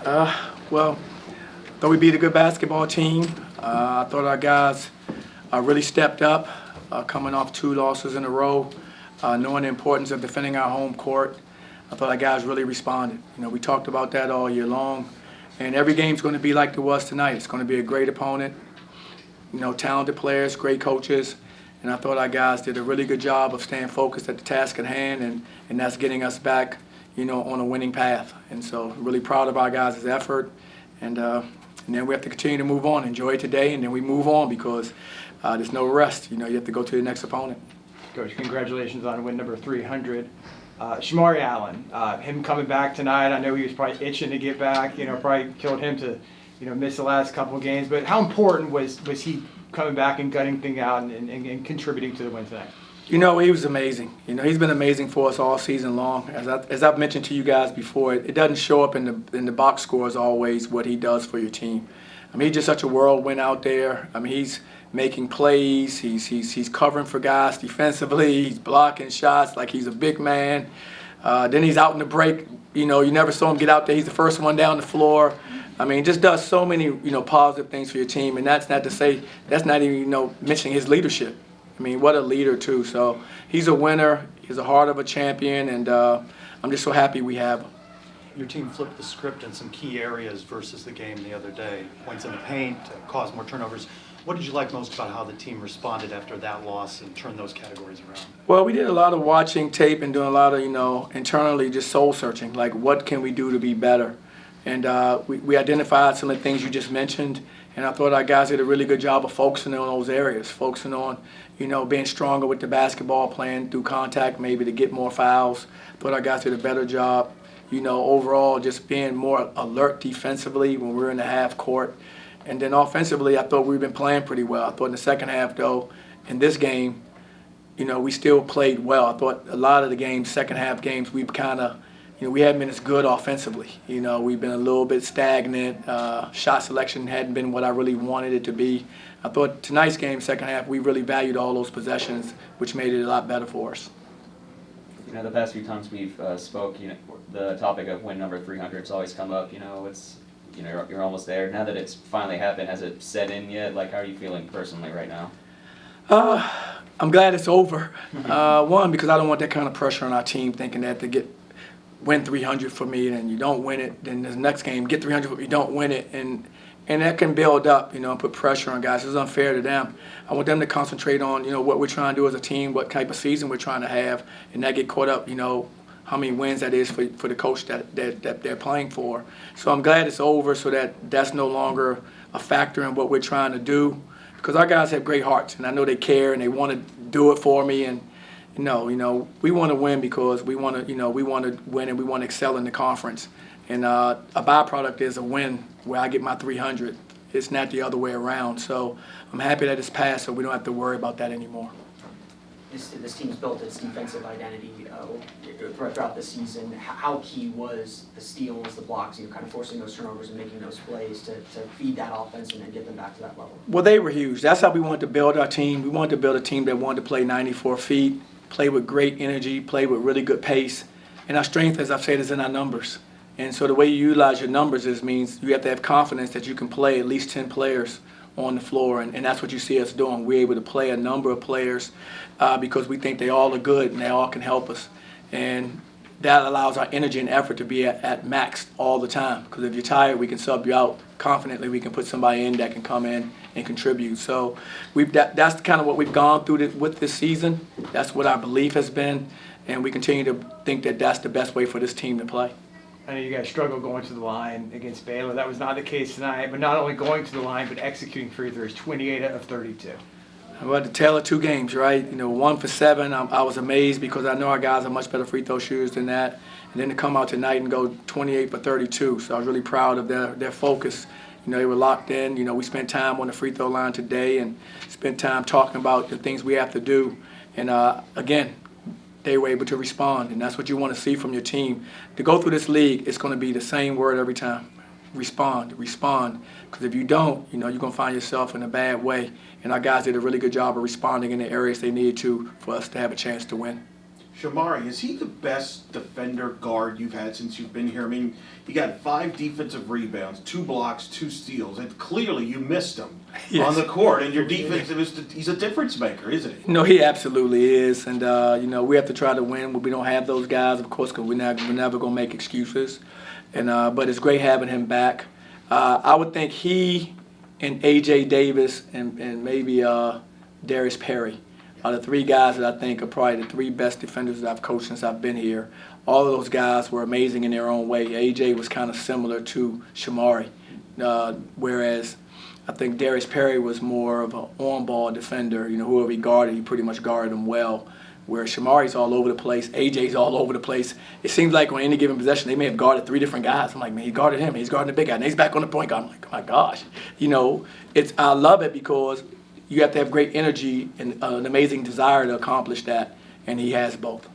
Well, thought we beat a good basketball team. I thought our guys really stepped up, coming off 2 losses in a row, knowing the importance of defending our home court. I thought our guys really responded. We talked about that all year long, and every game's going to be like it was tonight. It's going to be a great opponent, talented players, great coaches, and I thought our guys did a really good job of staying focused at the task at hand, and that's getting us back, on a winning path. And so really proud of our guys' effort, and then we have to continue to move on, enjoy today, and then we move on because there's no rest. You have to go to the next opponent. Coach, congratulations on win number 300. Shamari Allen, him coming back tonight, I know he was probably itching to get back, probably killed him to, miss the last couple of games, but how important was he coming back and gutting things out and contributing to the win tonight? He was amazing. He's been amazing for us all season long. As I've mentioned to you guys before, it doesn't show up in the box scores always what he does for your team. He's just such a whirlwind out there. He's making plays. He's covering for guys defensively. He's blocking shots like he's a big man. Then he's out in the break. You never saw him get out there. He's the first one down the floor. Just does so many positive things for your team, and that's not to say that's not even mentioning his leadership. What a leader, too. So he's a winner. He's a heart of a champion, and I'm just so happy we have him. Your team flipped the script in some key areas versus the game the other day. Points in the paint, caused more turnovers. What did you like most about how the team responded after that loss and turned those categories around? Well, we did a lot of watching tape and doing a lot of, internally just soul searching, like what can we do to be better? And we identified some of the things you just mentioned, and I thought our guys did a really good job of focusing on those areas, focusing on, being stronger with the basketball, playing through contact maybe to get more fouls. I thought our guys did a better job, overall just being more alert defensively when we were in the half court. And then offensively, I thought we've been playing pretty well. I thought in the second half, though, in this game, we still played well. I thought a lot of the games, second half games, we've kind of, we hadn't been as good offensively. We've been a little bit stagnant. Shot selection hadn't been what I really wanted it to be. I thought tonight's game, second half, we really valued all those possessions, which made it a lot better for us. The past few times we've spoke, the topic of win number 300 has always come up. It's, you're almost there. Now that it's finally happened, has it set in yet? How are you feeling personally right now? I'm glad it's over. One, because I don't want that kind of pressure on our team, thinking that to win 300 for me, and you don't win it, then the next game get 300 for me, you don't win it, and that can build up, and put pressure on guys. It's unfair to them. I want them to concentrate on, what we're trying to do as a team, what type of season we're trying to have, and not get caught up, how many wins that is for the coach that they're playing for. So I'm glad it's over so that's no longer a factor in what we're trying to do, because our guys have great hearts, and I know they care and they want to do it for me. And we want to win because we want to win and we want to excel in the conference. And a byproduct is a win where I get my 300. It's not the other way around. So I'm happy that it's passed, so we don't have to worry about that anymore. This team's built its defensive identity throughout the season. How key was the steals, the blocks, kind of forcing those turnovers and making those plays to feed that offense and then get them back to that level? Well, they were huge. That's how we wanted to build our team. We wanted to build a team that wanted to play 94 feet, play with great energy, play with really good pace. And our strength, as I've said, is in our numbers. And so the way you utilize your numbers means you have to have confidence that you can play at least 10 players on the floor, and that's what you see us doing. We're able to play a number of players because we think they all are good and they all can help us. And that allows our energy and effort to be at max all the time, because if you're tired, we can sub you out confidently. We can put somebody in that can come in and contribute. So that's kind of what we've gone through with this season. That's what our belief has been, and we continue to think that that's the best way for this team to play. I know you guys struggled going to the line against Baylor. That was not the case tonight, but not only going to the line, but executing free throws, 28 of 32. We had the tale of 2 games, right? 1 for 7. I was amazed because I know our guys are much better free throw shooters than that. And then to come out tonight and go 28 for 32. So I was really proud of their focus. They were locked in. We spent time on the free throw line today and spent time talking about the things we have to do. And again, they were able to respond, and that's what you want to see from your team. To go through this league, it's going to be the same word every time. Respond. Because if you don't, you're going to find yourself in a bad way. And our guys did a really good job of responding in the areas they needed to for us to have a chance to win. Shamari, is he the best defender guard you've had since you've been here? I mean, you got 5 defensive rebounds, 2 blocks, 2 steals, and clearly you missed him Yes. on the court. And your defense, he's a difference maker, isn't he? No, he absolutely is, and we have to try to win when we don't have those guys, of course, because we're never gonna make excuses. And but it's great having him back. I would think he and AJ Davis and maybe Darius Perry are the 3 guys that I think are probably the 3 best defenders that I've coached since I've been here. All of those guys were amazing in their own way. AJ was kind of similar to Shamari, whereas I think Darius Perry was more of an on-ball defender. Whoever he guarded, he pretty much guarded him well. Where Shamari's all over the place, AJ's all over the place. It seems like on any given possession, they may have guarded 3 different guys. I'm like, man, he guarded him, he's guarding the big guy, and he's back on the point guard. I'm like, oh my gosh. I love it because you have to have great energy and an amazing desire to accomplish that, and he has both.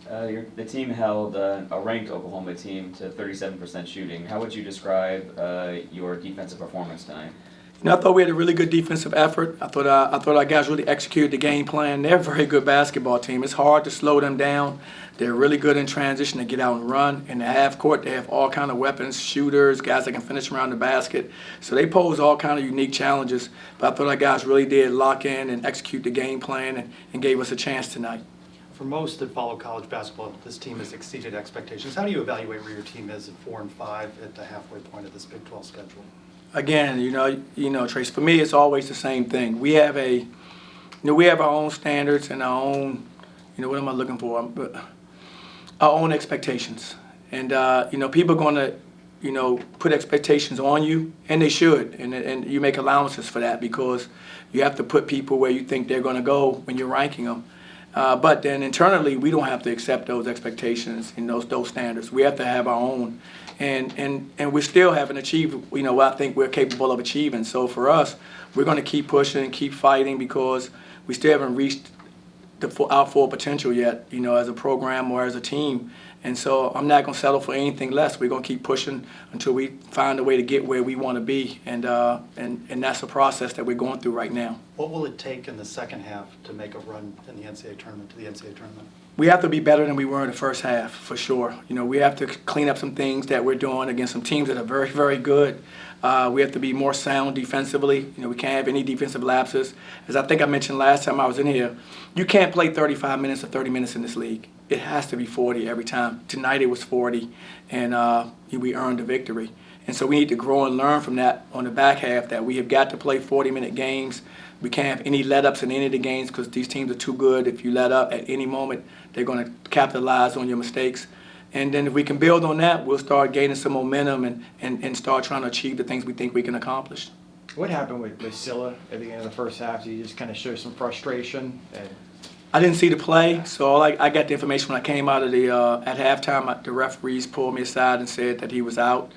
The team held a ranked Oklahoma team to 37% shooting. How would you describe your defensive performance tonight? I thought we had a really good defensive effort. I thought our guys really executed the game plan. They're a very good basketball team. It's hard to slow them down. They're really good in transition to get out and run. In the half court, they have all kind of weapons, shooters, guys that can finish around the basket. So they pose all kind of unique challenges. But I thought our guys really did lock in and execute the game plan and gave us a chance tonight. For most that follow college basketball, this team has exceeded expectations. How do you evaluate where your team is at 4-5 at the halfway point of this Big 12 schedule? Again, Trace, for me, it's always the same thing. We have our own standards and our own, what am I looking for? Our own expectations. And, people are going to, put expectations on you, and they should. And you make allowances for that because you have to put people where you think they're going to go when you're ranking them. But then internally, we don't have to accept those expectations and those standards. We have to have our own. And we still haven't achieved, what I think we're capable of achieving. So for us, we're going to keep pushing and keep fighting because we still haven't reached our full potential yet, as a program or as a team. And so I'm not going to settle for anything less. We're going to keep pushing until we find a way to get where we want to be. And that's a process that we're going through right now. What will it take in the second half to make a run in the NCAA tournament, We have to be better than we were in the first half, for sure. We have to clean up some things that we're doing against some teams that are very, very good. We have to be more sound defensively. We can't have any defensive lapses. As I think I mentioned last time I was in here, you can't play 35 minutes or 30 minutes in this league. It has to be 40 every time. Tonight it was 40, and we earned the victory. And so we need to grow and learn from that on the back half, that we have got to play 40-minute games. We can't have any let-ups in any of the games because these teams are too good. If you let up at any moment, they're going to capitalize on your mistakes. And then if we can build on that, we'll start gaining some momentum and start trying to achieve the things we think we can accomplish. What happened with Scylla at the end of the first half? Did you just kind of show some frustration? I didn't see the play, so I got the information when I came out of at halftime. The referees pulled me aside and said that he was out.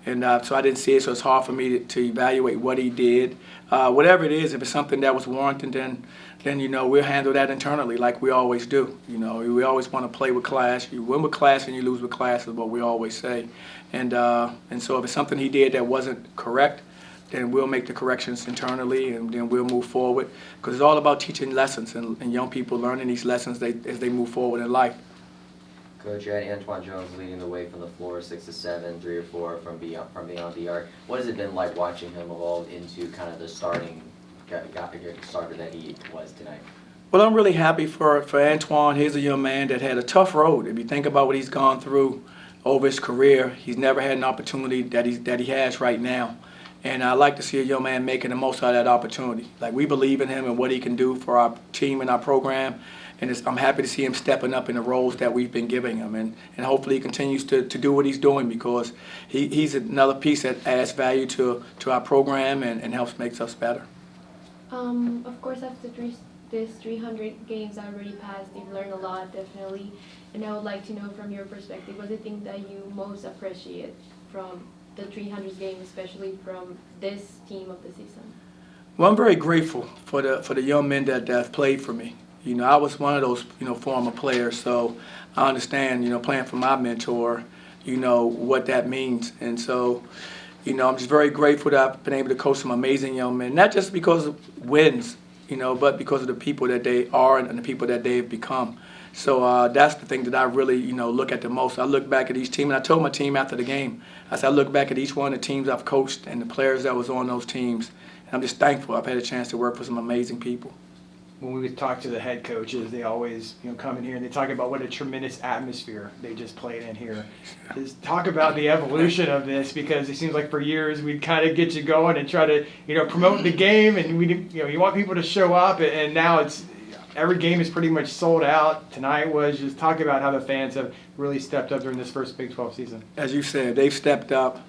And so I didn't see it, so it's hard for me to evaluate what he did. Whatever it is, if it's something that was warranted, then we'll handle that internally like we always do. We always want to play with class. You win with class and you lose with class is what we always say. And so if it's something he did that wasn't correct, then we'll make the corrections internally and then we'll move forward. Because it's all about teaching lessons and young people learning these lessons as they move forward in life. Coach, you had Antoine Jones leading the way from the floor, 6 to 7, 3 or 4 from beyond the arc. What has it been like watching him evolve into kind of the starter that he was tonight? Well, I'm really happy for Antoine. He's a young man that had a tough road. If you think about what he's gone through over his career, he's never had an opportunity that he has right now. And I like to see a young man making the most out of that opportunity. Like, we believe in him and what he can do for our team and our program. And I'm happy to see him stepping up in the roles that we've been giving him. And hopefully he continues to do what he's doing because he's another piece that adds value to our program and helps makes us better. Of course, after these 300 games that already passed, you've learned a lot, definitely. And I would like to know from your perspective, what's the thing that you most appreciate from the 300 games, especially from this team of the season? Well, I'm very grateful for the young men that have played for me. I was one of those, former players, so I understand, playing for my mentor, what that means. And so, I'm just very grateful that I've been able to coach some amazing young men, not just because of wins, but because of the people that they are and the people that they've become. So that's the thing that I really, look at the most. I look back at each team, and I told my team after the game, I said, I look back at each one of the teams I've coached and the players that was on those teams, and I'm just thankful I've had a chance to work with some amazing people. When we talk to the head coaches, they always, come in here and they talk about what a tremendous atmosphere they just played in here. Just talk about the evolution of this, because it seems like for years we'd kind of get you going and try to, promote the game, and you want people to show up, and now it's every game is pretty much sold out. Tonight was just talk about how the fans have really stepped up during this first Big 12 season. As you said, they've stepped up.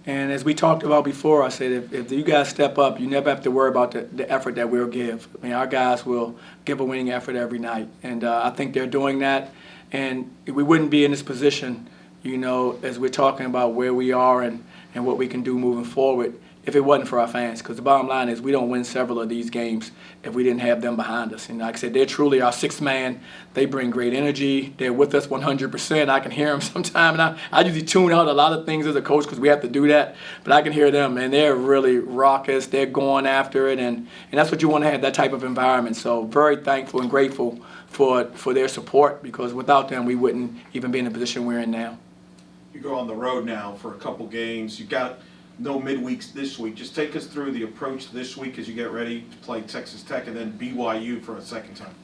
And as we talked about before, I said if you guys step up, you never have to worry about the effort that we'll give. I mean, our guys will give a winning effort every night. And I think they're doing that. And we wouldn't be in this position, as we're talking about where we are and what we can do moving forward if it wasn't for our fans. Because the bottom line is we don't win several of these games if we didn't have them behind us. And like I said, they're truly our sixth man. They bring great energy. They're with us 100%. I can hear them sometimes. And I usually tune out a lot of things as a coach because we have to do that. But I can hear them, and they're really raucous. They're going after it. And that's what you want to have, that type of environment. So very thankful and grateful for their support, because without them, we wouldn't even be in the position we're in now. You go on the road now for a couple games. You got no midweeks this week. Just take us through the approach this week as you get ready to play Texas Tech and then BYU for a second time.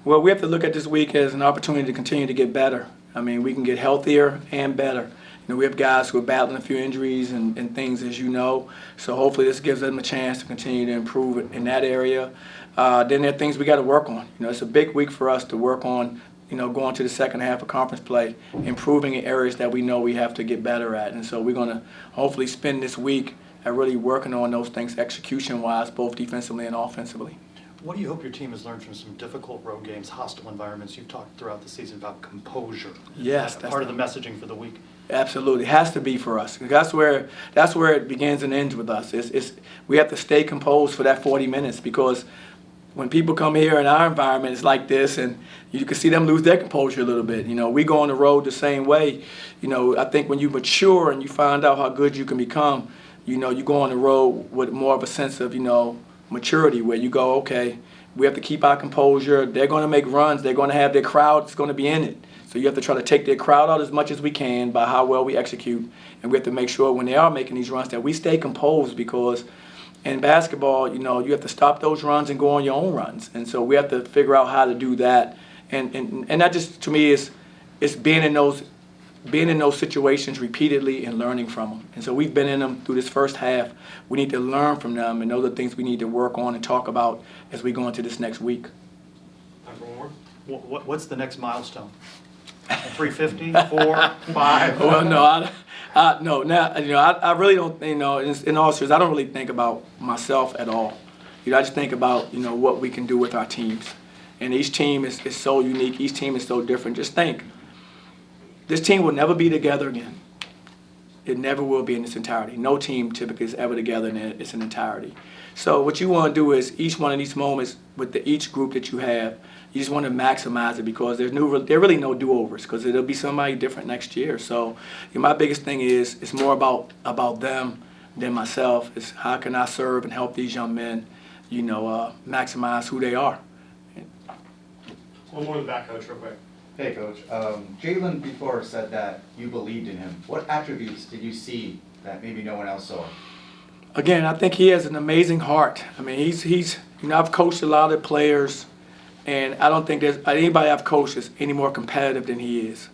Well, we have to look at this week as an opportunity to continue to get better. I mean, we can get healthier and better. We have guys who are battling a few injuries and things, as you know. So hopefully this gives them a chance to continue to improve in that area. Then there are things we got to work on. It's a big week for us to work on, going to the second half of conference play, improving in areas that we know we have to get better at. And so we're going to hopefully spend this week at really working on those things execution-wise, both defensively and offensively. What do you hope your team has learned from some difficult road games, hostile environments? You've talked throughout the season about composure. Yes. That's part of the messaging for the week. Absolutely. It has to be for us. That's where it begins and ends with us. We have to stay composed for that 40 minutes, because when people come here in our environment, it's like this, and you can see them lose their composure a little bit. We go on the road the same way. I think when you mature and you find out how good you can become, you go on the road with more of a sense of, maturity, where you go, okay, we have to keep our composure. They're going to make runs. They're going to have their crowd. It's going to be in it. So you have to try to take their crowd out as much as we can by how well we execute. And we have to make sure when they are making these runs that we stay composed, because in basketball, you have to stop those runs and go on your own runs. And so we have to figure out how to do that. And that just, to me, is being in those situations repeatedly and learning from them. And so we've been in them through this first half. We need to learn from them, and those are things we need to work on and talk about as we go into this next week. Time for one more? What's the next milestone? 350, 4, 5? Well, no, no. Now, I really don't. In all seriousness, I don't really think about myself at all. I just think about what we can do with our teams, and each team is so unique. Each team is so different. Just think, this team will never be together again. It never will be in its entirety. No team typically is ever together in its entirety. So what you want to do is each one of these moments with each group that you have, you just want to maximize it, because there are really no do-overs, because it'll be somebody different next year. So my biggest thing is it's more about them than myself. It's how can I serve and help these young men, maximize who they are. One more in the back, Coach, real quick. Hey, Coach. Jalen before said that you believed in him. What attributes did you see that maybe no one else saw? Again, I think he has an amazing heart. I mean, he's I've coached a lot of players, and I don't think there's anybody I've coached is any more competitive than he is.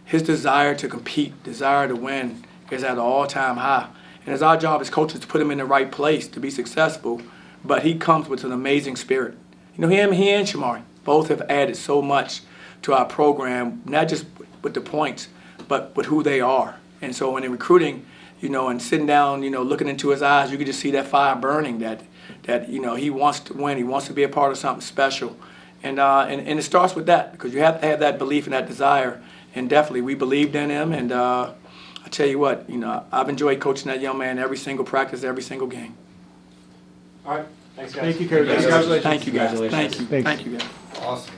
His desire to compete, desire to win is at an all-time high. And it's our job as coaches to put him in the right place to be successful, but he comes with an amazing spirit. He and Shamari both have added so much to our program, not just with the points, but with who they are. And so when in recruiting, and sitting down, looking into his eyes, you can just see that fire burning, that he wants to win, he wants to be a part of something special. And it starts with that, because you have to have that belief and that desire. And definitely, we believed in him. And I tell you what, I've enjoyed coaching that young man every single practice, every single game. All right. Thanks, guys. Thank you, Coach. Thank you, guys. Thank you. Thank you, guys. Awesome.